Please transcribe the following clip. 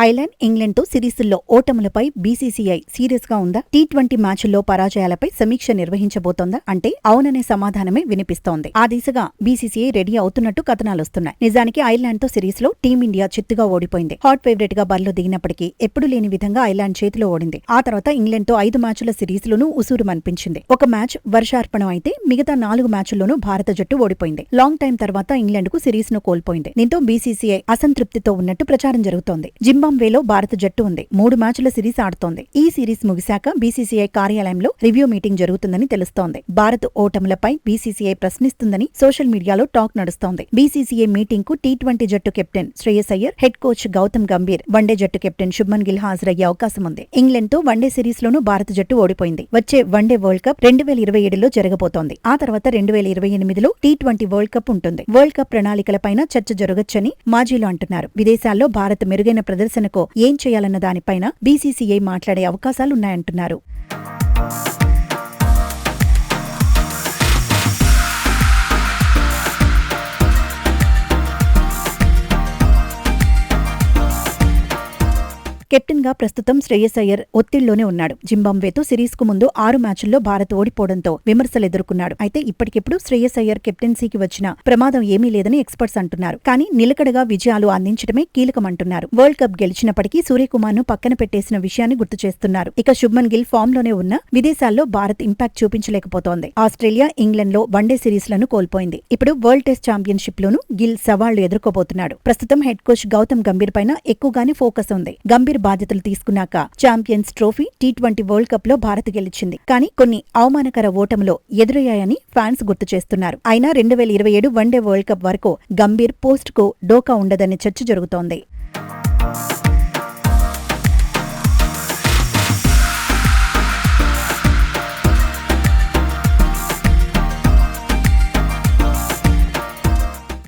Ireland, ఇంగ్లాండ్తో సిరీసుల్లో ఓటములపై BCCI serious గా ఉందా? T20 మ్యాచ్ల్లో పరాజయాలపై సమీక్ష నిర్వహించబోతోందా అంటే అవుననే సమాధానమే వినిపిస్తోంది. ఆ దిశగా బీసీసీఐ రెడీ అవుతున్నట్టు కథనాలొస్తున్నాయి. నిజానికి ఐర్లాండ్తో సిరీస్లో టీమిండియా చిత్తుగా ఓడిపోయింది. హాట్ ఫేవరెట్ గా బరిలో దిగినప్పటికీ ఎప్పుడూ లేని విధంగా ఐర్లాండ్ చేతిలో ఓడింది. ఆ తర్వాత ఇంగ్లాండ్తో 5 మ్యాచ్ల సిరీస్లోనూ ఉసూరుమనిపించింది. ఒక మ్యాచ్ వర్షార్పణం అయితే మిగతా 4 మ్యాచ్ల్లోనూ భారత జట్టు ఓడిపోయింది. లాంగ్ టైం తర్వాత ఇంగ్లాండ్కు సిరీస్ను కోల్పోయింది. దీంతో బీసీసీఐ అసంతృప్తితో ఉన్నట్టు ప్రచారం జరుగుతోంది. జింబాబ్వేలో భారత జట్టు ఉంది. 3 మ్యాచ్ల సిరీస్ ఆడుతోంది. ఈ సిరీస్ ముగిశాక బీసీసీఐ కార్యాలయంలో రివ్యూ మీటింగ్ జరుగుతుందని తెలుస్తోంది. భారత్ ఓటములపై బీసీసీఐ ప్రశ్నిస్తుందని సోషల్ మీడియాలో టాక్ నడుస్తోంది. బీసీసీఐ మీటింగ్ కు టీ20 జట్టు captain Shreyas Iyer, head coach Gautam Gambhir, one day జట్టు కెప్టెన్ శుభ్మన్ గిల్ హాజరయ్యే అవకాశం ఉంది. ఇంగ్లాండ్తో వన్డే సిరీస్లోనూ భారత జట్టు ఓడిపోయింది. వచ్చే వన్డే వరల్డ్ కప్ 2027లో జరగబోతోంది. ఆ తర్వాత 2028లో టీ20 వరల్డ్ కప్ ఉంటుంది. వరల్డ్ కప్ ప్రణాళికలపైన చర్చ జరగొచ్చని మాజీలు అంటున్నారు. విదేశాల్లో భారత్ మెరుగైన ప్రదర్శనకు ఏం చేయాలన్న దానిపైన బీసీసీఐ మాట్లాడే అవకాశాలున్నాయంటున్నారు. కెప్టెన్ గా ప్రస్తుతం శ్రేయస్ అయ్యర్ ఒత్తిడిలోనే ఉన్నాడు. జింబాబ్వేతో సిరీస్ కు ముందు 6 మ్యాచ్ల్లో భారత్ ఓడిపోవడంతో విమర్శలు ఎదుర్కొన్నాడు. అయితే ఇప్పటికిప్పుడు శ్రేయస్ అయ్యర్ కెప్టెన్సీకి వచ్చిన ప్రమాదం ఏమీ లేదని ఎక్స్పర్ట్స్ అంటున్నారు. కానీ నిలకడగా విజయాలు అందించడమే కీలకమంటున్నారు. వరల్డ్ కప్ గెలిచినప్పటికీ సూర్యకుమార్ ను పక్కన పెట్టేసిన విషయాన్ని గుర్తు చేస్తున్నారు. ఇక శుభ్మన్ గిల్ ఫామ్ లోనే ఉన్న విదేశాల్లో భారత్ ఇంపాక్ట్ చూపించలేకపోతోంది. ఆస్ట్రేలియా, ఇంగ్లాండ్ లో వన్డే సిరీస్లను కోల్పోయింది. ఇప్పుడు వరల్డ్ టెస్ట్ ఛాంపియన్షిప్ లోనూ గిల్ సవాళ్లు ఎదుర్కోబోతున్నాడు. ప్రస్తుతం హెడ్ కోచ్ గౌతమ్ గంభీర్ పైన ఎక్కువగానే ఫోకస్ ఉంది. గంభీర్ బాధ్యతలు తీసుకున్నాక champions trophy, T20 world cup లో భారత్ గెలిచింది. కానీ కొన్ని అవమానకర ఓటములు ఎదురయ్యాయని ఫ్యాన్స్ గుర్తు చేస్తున్నారు. అయినా 2027 వన్డే వరల్డ్ కప్ వరకు గంభీర్ పోస్ట్ కు డోకా ఉండదనే చర్చ జరుగుతోంది.